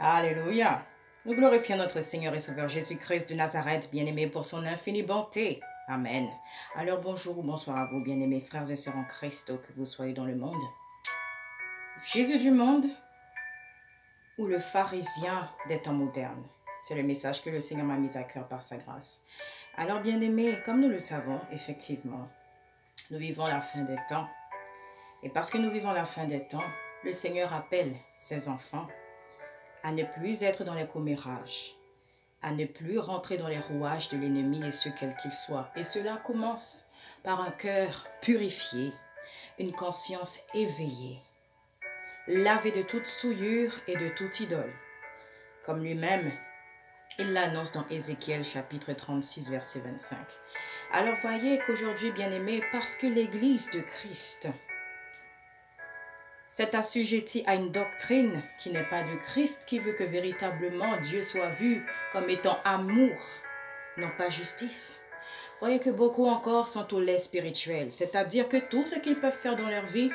Alléluia. Nous glorifions notre Seigneur et Sauveur Jésus-Christ de Nazareth, bien-aimé pour son infinie bonté. Amen. Alors bonjour ou bonsoir à vous, bien-aimés frères et sœurs en Christ, que vous soyez dans le monde. Jésus du monde ou le pharisien des temps modernes. C'est le message que le Seigneur m'a mis à cœur par sa grâce. Alors bien-aimés, comme nous le savons, effectivement, nous vivons la fin des temps. Et parce que nous vivons la fin des temps, le Seigneur appelle ses enfants à ne plus être dans les commérages, à ne plus rentrer dans les rouages de l'ennemi et ce quel qu'il soit. Et cela commence par un cœur purifié, une conscience éveillée, lavé de toute souillure et de toute idole. Comme lui-même, il l'annonce dans Ézéchiel chapitre 36, verset 25. Alors voyez qu'aujourd'hui, bien-aimés, parce que l'Église de Christ s'est assujettie à une doctrine qui n'est pas de Christ, qui veut que véritablement Dieu soit vu comme étant amour, non pas justice. Voyez que beaucoup encore sont au lait spirituel, c'est-à-dire que tout ce qu'ils peuvent faire dans leur vie,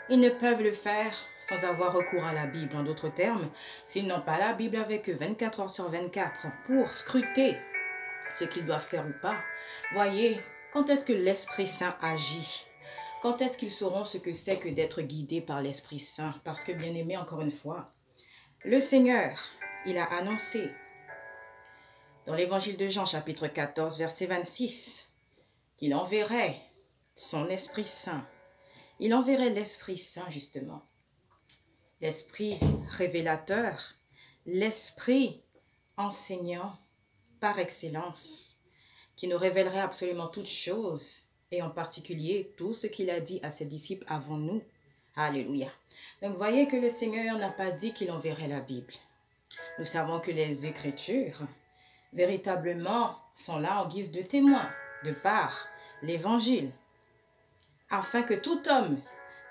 ils ne peuvent le faire sans avoir recours à la Bible. En d'autres termes, s'ils n'ont pas la Bible avec eux 24 heures sur 24 pour scruter ce qu'ils doivent faire ou pas, voyez, quand est-ce que l'Esprit Saint agit? Quand est-ce qu'ils sauront ce que c'est que d'être guidés par l'Esprit Saint? Parce que, bien aimé, encore une fois, le Seigneur, il a annoncé dans l'évangile de Jean, chapitre 14, verset 26, qu'il enverrait son Esprit Saint. Il enverrait l'Esprit Saint, justement. L'Esprit révélateur, l'Esprit enseignant par excellence, qui nous révélerait absolument toutes choses, et en particulier tout ce qu'il a dit à ses disciples avant nous. Alléluia. Donc voyez que le Seigneur n'a pas dit qu'il enverrait la Bible. Nous savons que les Écritures, véritablement, sont là en guise de témoins, de par l'Évangile, afin que tout homme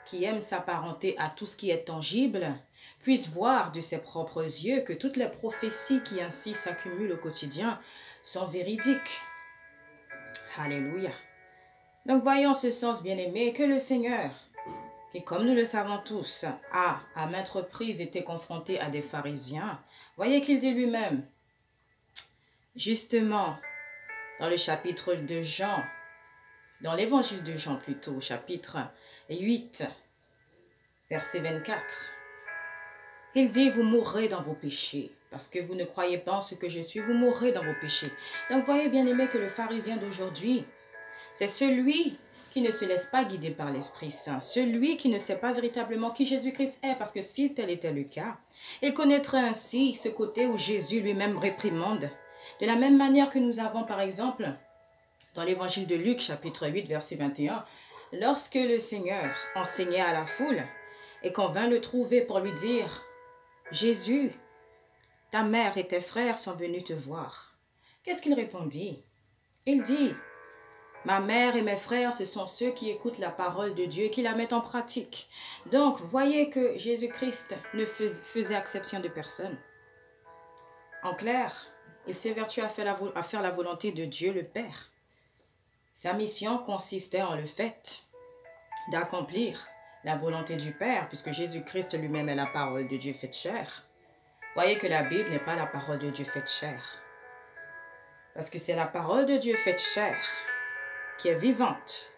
qui aime s'apparenter à tout ce qui est tangible puisse voir de ses propres yeux que toutes les prophéties qui ainsi s'accumulent au quotidien sont véridiques. Alléluia. Donc voyons en ce sens, bien-aimé, que le Seigneur, qui comme nous le savons tous, a à maintes reprises été confronté à des pharisiens, voyez qu'il dit lui-même, justement, dans le chapitre de Jean, dans l'évangile de Jean plutôt, chapitre 8, verset 24, il dit, vous mourrez dans vos péchés, parce que vous ne croyez pas en ce que je suis, vous mourrez dans vos péchés. Donc voyez, bien-aimé, que le pharisien d'aujourd'hui, c'est celui qui ne se laisse pas guider par l'Esprit Saint, celui qui ne sait pas véritablement qui Jésus-Christ est, parce que si tel était le cas, il connaîtrait ainsi ce côté où Jésus lui-même réprimande. De la même manière que nous avons par exemple, dans l'évangile de Luc, chapitre 8, verset 21, lorsque le Seigneur enseignait à la foule et qu'on vint le trouver pour lui dire, Jésus, ta mère et tes frères sont venus te voir. Qu'est-ce qu'il répondit? Il dit, ma mère et mes frères, ce sont ceux qui écoutent la parole de Dieu et qui la mettent en pratique. Donc, voyez que Jésus-Christ ne faisait exception de personne. En clair, il s'évertuait à faire la volonté de Dieu le Père. Sa mission consistait en le fait d'accomplir la volonté du Père, puisque Jésus-Christ lui-même est la parole de Dieu faite chair. Voyez que la Bible n'est pas la parole de Dieu faite chair. Parce que c'est la parole de Dieu faite chair qui est vivante.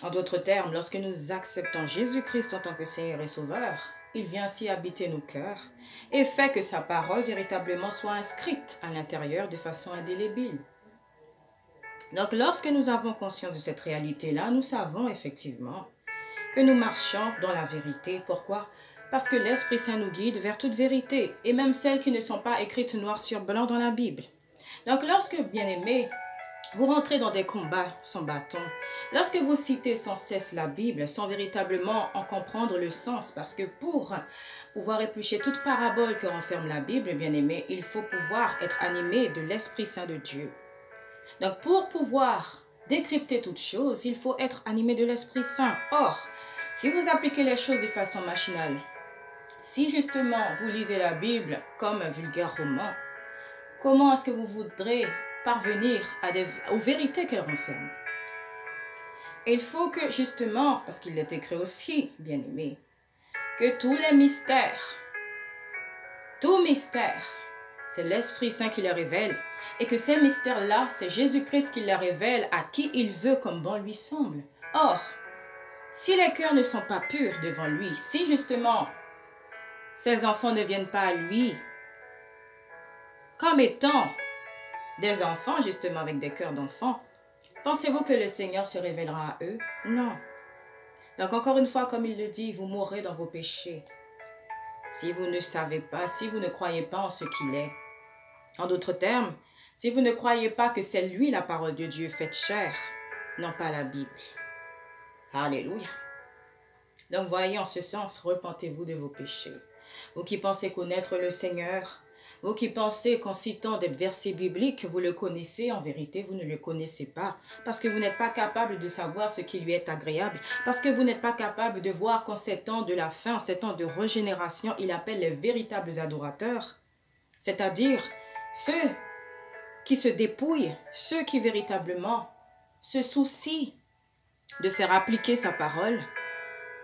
En d'autres termes, lorsque nous acceptons Jésus-Christ en tant que Seigneur et Sauveur, il vient ainsi habiter nos cœurs et fait que sa parole véritablement soit inscrite à l'intérieur de façon indélébile. Donc, lorsque nous avons conscience de cette réalité-là, nous savons effectivement que nous marchons dans la vérité. Pourquoi? Parce que l'Esprit Saint nous guide vers toute vérité, et même celles qui ne sont pas écrites noir sur blanc dans la Bible. Donc, lorsque, bien-aimés, vous rentrez dans des combats sans bâton, lorsque vous citez sans cesse la Bible, sans véritablement en comprendre le sens, parce que pour pouvoir éplucher toute parabole que renferme la Bible, bien-aimés, il faut pouvoir être animé de l'Esprit Saint de Dieu. Donc, pour pouvoir décrypter toute chose, il faut être animé de l'Esprit Saint. Or, si vous appliquez les choses de façon machinale, si justement vous lisez la Bible comme un vulgaire roman, comment est-ce que vous voudrez parvenir aux vérités qu'elle renferme? Et il faut que justement, parce qu'il est écrit aussi, bien aimé, que tous les mystères tout mystère, c'est l'Esprit Saint qui le révèle. Et que ces mystères-là, c'est Jésus-Christ qui les révèle à qui il veut comme bon lui semble. Or, si les cœurs ne sont pas purs devant lui, si justement ses enfants ne viennent pas à lui comme étant des enfants, justement avec des cœurs d'enfants, pensez-vous que le Seigneur se révélera à eux? Non. Donc encore une fois, comme il le dit, vous mourrez dans vos péchés. Si vous ne savez pas, si vous ne croyez pas en ce qu'il est. En d'autres termes, si vous ne croyez pas que c'est lui la parole de Dieu faite chair, non pas la Bible. Alléluia. Donc voyez, en ce sens, repentez-vous de vos péchés. Vous qui pensez connaître le Seigneur, vous qui pensez qu'en citant des versets bibliques, vous le connaissez, en vérité, vous ne le connaissez pas. Parce que vous n'êtes pas capable de savoir ce qui lui est agréable. Parce que vous n'êtes pas capable de voir qu'en ces temps de la fin, en ces temps de régénération, il appelle les véritables adorateurs. C'est-à-dire ceux qui se dépouillent, ceux qui véritablement se soucient de faire appliquer sa parole.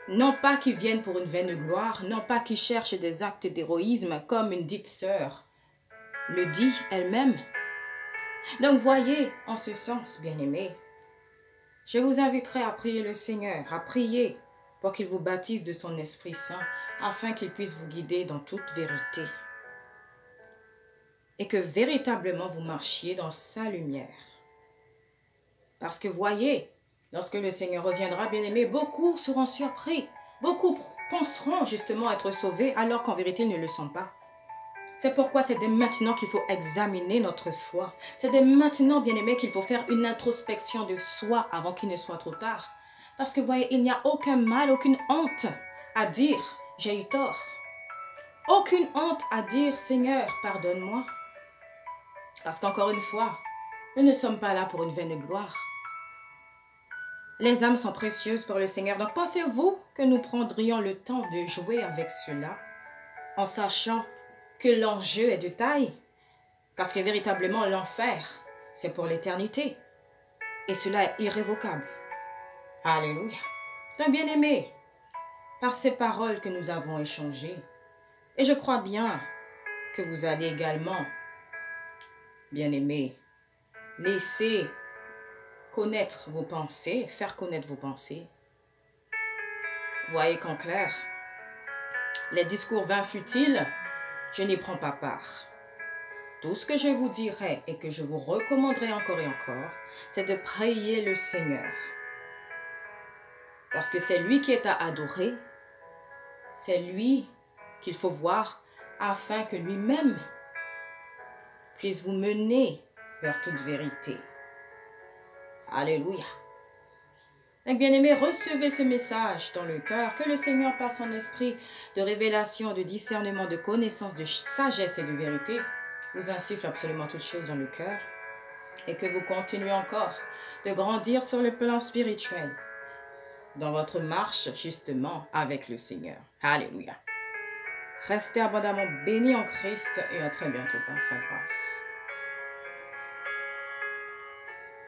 Non pas qui viennent pour une vaine gloire, non pas qui cherchent des actes d'héroïsme comme une dite sœur le dit elle-même. Donc voyez, en ce sens, bien-aimés, je vous inviterai à prier le Seigneur, à prier pour qu'il vous baptise de son Esprit Saint, afin qu'il puisse vous guider dans toute vérité. Et que véritablement vous marchiez dans sa lumière. Parce que voyez, lorsque le Seigneur reviendra, bien-aimés, beaucoup seront surpris. Beaucoup penseront justement être sauvés, alors qu'en vérité, ils ne le sont pas. C'est pourquoi c'est dès maintenant qu'il faut examiner notre foi. C'est dès maintenant, bien-aimés, qu'il faut faire une introspection de soi avant qu'il ne soit trop tard. Parce que, voyez, il n'y a aucun mal, aucune honte à dire « j'ai eu tort ». Aucune honte à dire « Seigneur, pardonne-moi ». Parce qu'encore une fois, nous ne sommes pas là pour une vaine gloire. Les âmes sont précieuses pour le Seigneur. Donc pensez-vous que nous prendrions le temps de jouer avec cela en sachant que l'enjeu est de taille? Parce que véritablement l'enfer, c'est pour l'éternité. Et cela est irrévocable. Alléluia. Donc bien aimé, par ces paroles que nous avons échangées, et je crois bien que vous allez également, bien aimé, laisser connaître vos pensées, faire connaître vos pensées. Voyez qu'en clair, les discours vains futiles, je n'y prends pas part. Tout ce que je vous dirai et que je vous recommanderai encore et encore, c'est de prier le Seigneur. Parce que c'est lui qui est à adorer, c'est lui qu'il faut voir afin que lui-même puisse vous mener vers toute vérité. Alléluia. Donc, bien-aimés, recevez ce message dans le cœur, que le Seigneur, par son esprit de révélation, de discernement, de connaissance, de sagesse et de vérité, vous insuffle absolument toutes choses dans le cœur et que vous continuez encore de grandir sur le plan spirituel dans votre marche, justement, avec le Seigneur. Alléluia. Restez abondamment bénis en Christ et à très bientôt par sa grâce.